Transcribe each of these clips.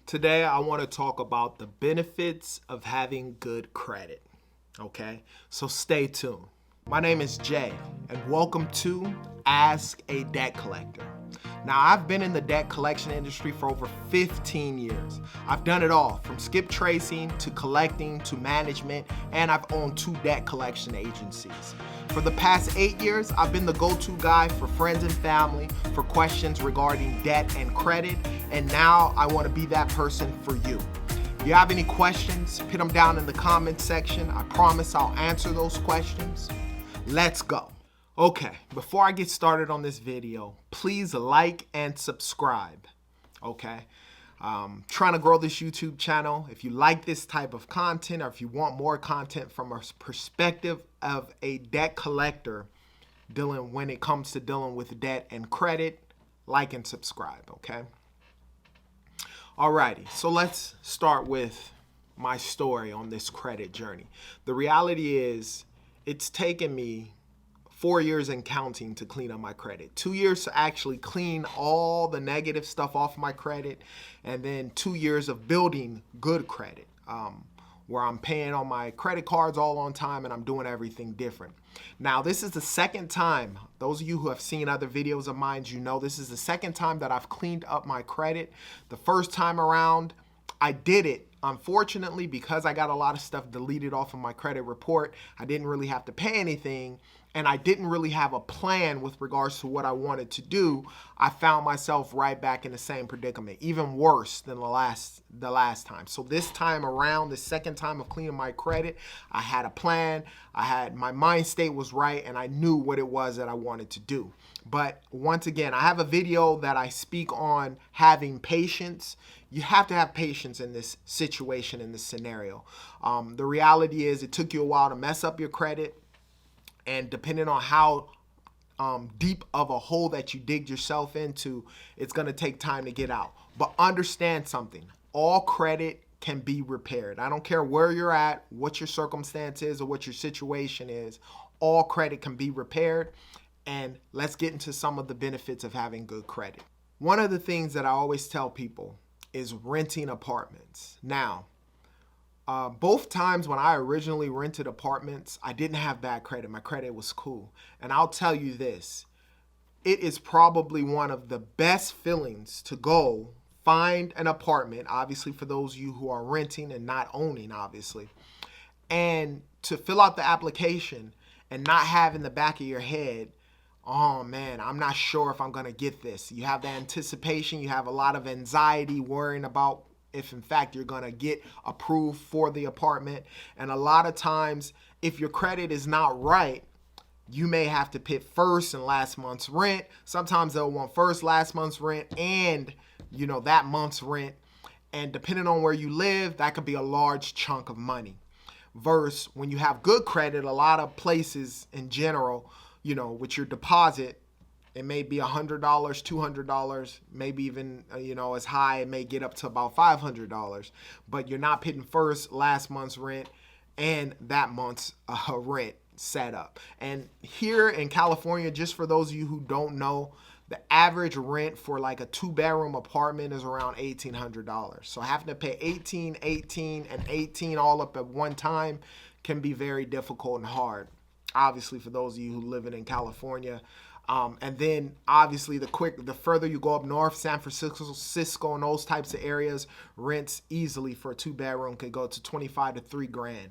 Today, I want to talk about the benefits of having good credit. Okay, so stay tuned. My name is Jay, and welcome to Ask a Debt Collector. Now, I've been in the debt collection industry for over 15 years. I've done it all, from skip tracing to collecting to management, and I've owned 2 debt collection agencies. For the past 8 years, I've been the go-to guy for friends and family for questions regarding debt and credit, and now I want to be that person for you. If you have any questions, put them down in the comment section. I promise I'll answer those questions. Let's go. Okay, before I get started on this video, please like and subscribe, okay? Trying to grow this YouTube channel. If you like this type of content, or if you want more content from a perspective of a debt collector when it comes to dealing with debt and credit, like and subscribe, okay? Alrighty, so let's start with my story on this credit journey. The reality is, it's taken me 4 years and counting to clean up my credit. 2 years to actually clean all the negative stuff off my credit, and then 2 years of building good credit, where I'm paying on my credit cards all on time and I'm doing everything different. Now, this is the second time, those of you who have seen other videos of mine, you know this is the second time that I've cleaned up my credit. The first time around, I did it, unfortunately, because I got a lot of stuff deleted off of my credit report. I didn't really have to pay anything, and I didn't really have a plan with regards to what I wanted to do. I found myself right back in the same predicament, even worse than the last time. So this time around, the second time of cleaning my credit, I had a plan. My mind state was right, and I knew what it was that I wanted to do. But once again, I have a video that I speak on having patience. You have to have patience in this situation, in this scenario. The reality is it took you a while to mess up your credit, and depending on how deep of a hole that you digged yourself into, it's going to take time to get out. But understand something. All credit can be repaired. I don't care where you're at, what your circumstance is, or what your situation is. All credit can be repaired. And let's get into some of the benefits of having good credit. One of the things that I always tell people is renting apartments. Now, both times when I originally rented apartments, I didn't have bad credit. My credit was cool. And I'll tell you this, it is probably one of the best feelings to go find an apartment, obviously for those of you who are renting and not owning, obviously, and to fill out the application and not have in the back of your head, oh man, I'm not sure if I'm going to get this. You have the anticipation, you have a lot of anxiety worrying about if in fact you're going to get approved for the apartment. And a lot of times, if your credit is not right, you may have to pay first and last month's rent. Sometimes they'll want first, last month's rent, and that month's rent. And depending on where you live, that could be a large chunk of money. Versus when you have good credit, a lot of places in general, with your deposit, it may be $100, $200, maybe even, as high, it may get up to about $500. But you're not putting first, last month's rent, and that month's rent set up. And here in California, just for those of you who don't know, the average rent for like a 2-bedroom apartment is around $1,800. So having to pay $18 and $18 all up at one time can be very difficult and hard. Obviously, for those of you who live in California. And then obviously the further you go up north, San Francisco and those types of areas, rents easily for a 2-bedroom could go to $25 to $3,000.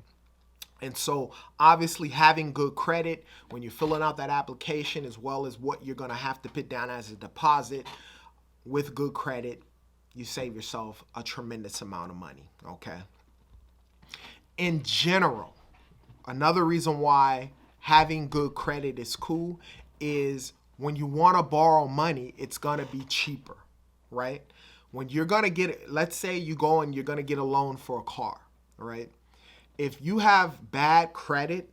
And so obviously having good credit when you're filling out that application, as well as what you're going to have to put down as a deposit, with good credit, you save yourself a tremendous amount of money, okay? In general, another reason why having good credit is cool is when you want to borrow money, it's going to be cheaper, right? When you're going to get, let's say you go and you're going to get a loan for a car, right? If you have bad credit,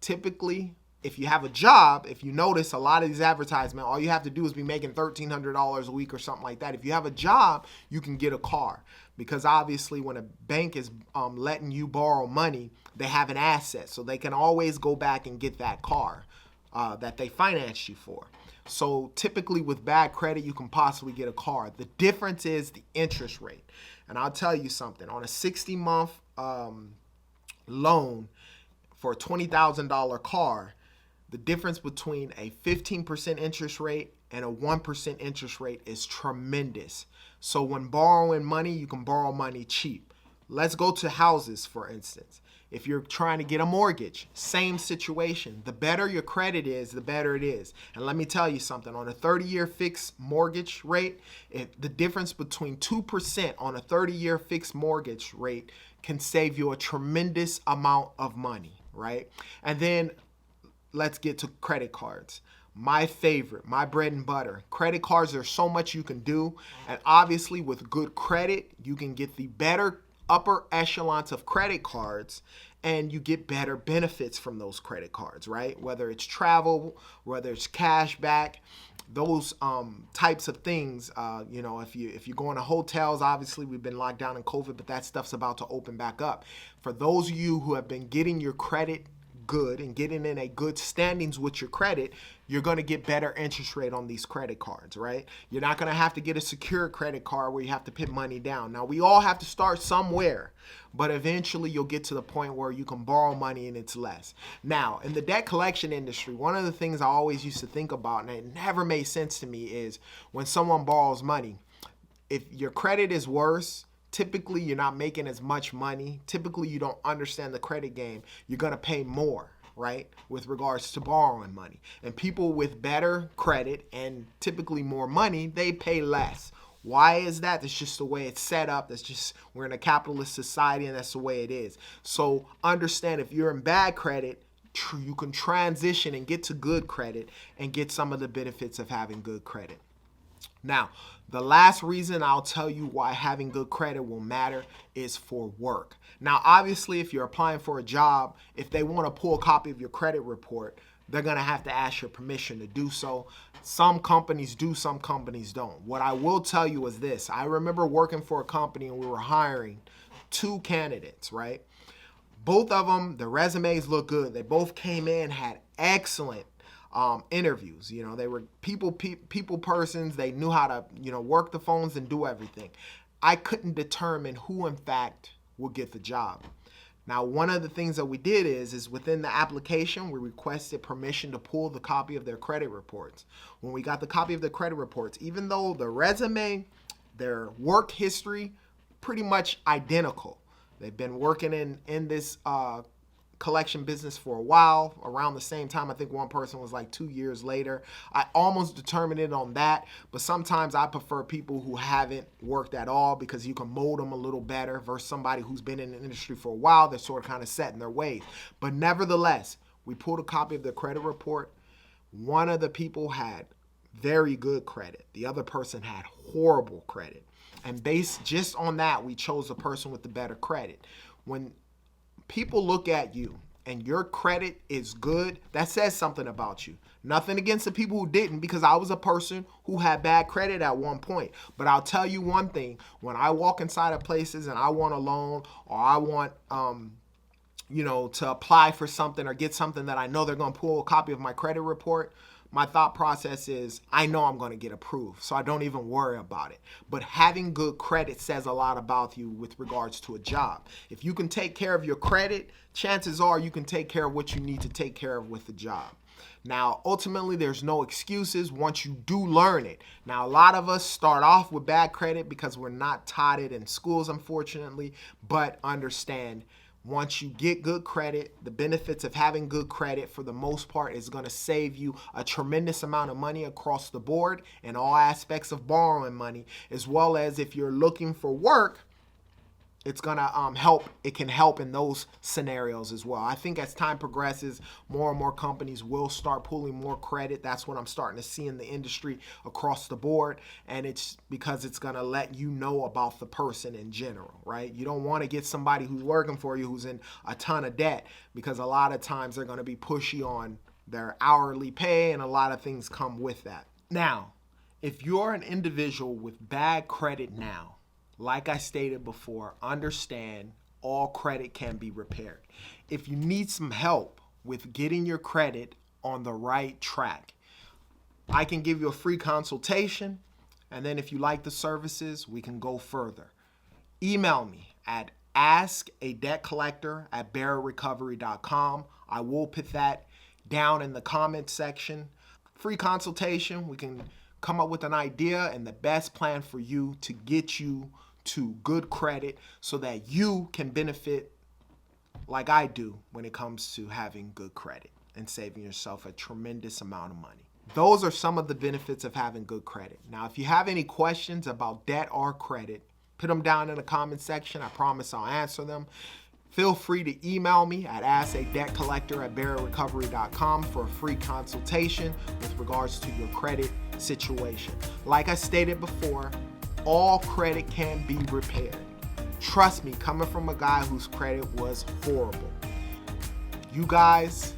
typically, if you have a job, if you notice a lot of these advertisements, all you have to do is be making $1,300 a week or something like that. If you have a job, you can get a car, because obviously when a bank is letting you borrow money, they have an asset, so they can always go back and get that car. that they financed you for. So typically with bad credit, you can possibly get a car. The difference is the interest rate. And I'll tell you something, on a 60-month loan for a $20,000 car, the difference between a 15% interest rate and a 1% interest rate is tremendous. So when borrowing money, you can borrow money cheap. Let's go to houses, for instance. If you're trying to get a mortgage, same situation. The better your credit is, the better it is. And let me tell you something, on a 30-year fixed mortgage rate, the difference between 2% on a 30-year fixed mortgage rate can save you a tremendous amount of money, right? And then let's get to credit cards. My favorite, my bread and butter. Credit cards, there's so much you can do. And obviously with good credit, you can get the better upper echelons of credit cards and you get better benefits from those credit cards, right? Whether it's travel, whether it's cash back, those types of things. If you're going to hotels, obviously we've been locked down in COVID, but that stuff's about to open back up. For those of you who have been getting your credit good and getting in a good standings with your credit, you're going to get better interest rate on these credit cards, right? You're not going to have to get a secure credit card where you have to put money down. Now, we all have to start somewhere, but eventually you'll get to the point where you can borrow money and it's less. Now, in the debt collection industry, one of the things I always used to think about, and it never made sense to me, is when someone borrows money, if your credit is worse, typically you're not making as much money. Typically you don't understand the credit game. You're going to pay more, right, with regards to borrowing money. And people with better credit and typically more money, they pay less. Why is that? That's just the way it's set up. That's just, we're in a capitalist society and that's the way it is. So understand, if you're in bad credit, you can transition and get to good credit and get some of the benefits of having good credit. Now, the last reason I'll tell you why having good credit will matter is for work. Now, obviously, if you're applying for a job, if they want to pull a copy of your credit report, they're going to have to ask your permission to do so. Some companies do, some companies don't. What I will tell you is this. I remember working for a company and we were hiring 2 candidates, right? Both of them, the resumes look good. They both came in, had excellent interviews. They were people persons. They knew how to, work the phones and do everything. I couldn't determine who, in fact, would get the job. Now, one of the things that we did is within the application, we requested permission to pull the copy of their credit reports. When we got the copy of the credit reports, even though the resume, their work history, pretty much identical. They've been working in this collection business for a while, around the same time. I think one person was like 2 years later. I almost determined it on that, but sometimes I prefer people who haven't worked at all because you can mold them a little better versus somebody who's been in the industry for a while. They're sort of kind of set in their ways. But nevertheless, we pulled a copy of their credit report. One of the people had very good credit. The other person had horrible credit. And based just on that, we chose the person with the better credit. When people look at you and your credit is good, that says something about you. Nothing against the people who didn't, because I was a person who had bad credit at one point. But I'll tell you one thing, when I walk inside of places and I want a loan or I want to apply for something or get something that I know they're going to pull a copy of my credit report, my thought process is, I know I'm going to get approved, so I don't even worry about it. But having good credit says a lot about you with regards to a job. If you can take care of your credit, chances are you can take care of what you need to take care of with the job. Now, ultimately, there's no excuses once you do learn it. Now, a lot of us start off with bad credit because we're not taught it in schools, unfortunately, but understand, once you get good credit, the benefits of having good credit for the most part is going to save you a tremendous amount of money across the board in all aspects of borrowing money, as well as if you're looking for work, it's going to help. It can help in those scenarios as well. I think as time progresses, more and more companies will start pulling more credit. That's what I'm starting to see in the industry across the board. And it's because it's going to let you know about the person in general, right? You don't want to get somebody who's working for you who's in a ton of debt, because a lot of times they're going to be pushy on their hourly pay and a lot of things come with that. Now, if you're an individual with bad credit now, like I stated before, understand all credit can be repaired. If you need some help with getting your credit on the right track. I can give you a free consultation, and then if you like the services, we can go further. Email me at askadebtcollector@barrettrecovery.com. I will put that down in the comment section. Free consultation, we can come up with an idea and the best plan for you to get you to good credit so that you can benefit like I do when it comes to having good credit and saving yourself a tremendous amount of money. Those are some of the benefits of having good credit. Now, if you have any questions about debt or credit, put them down in the comment section. I promise I'll answer them. Feel free to email me at askadebtcollector@barrettrecovery.com for a free consultation with regards to your credit situation. Like I stated before, all credit can be repaired. Trust me, coming from a guy whose credit was horrible. You guys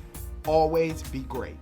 always be great.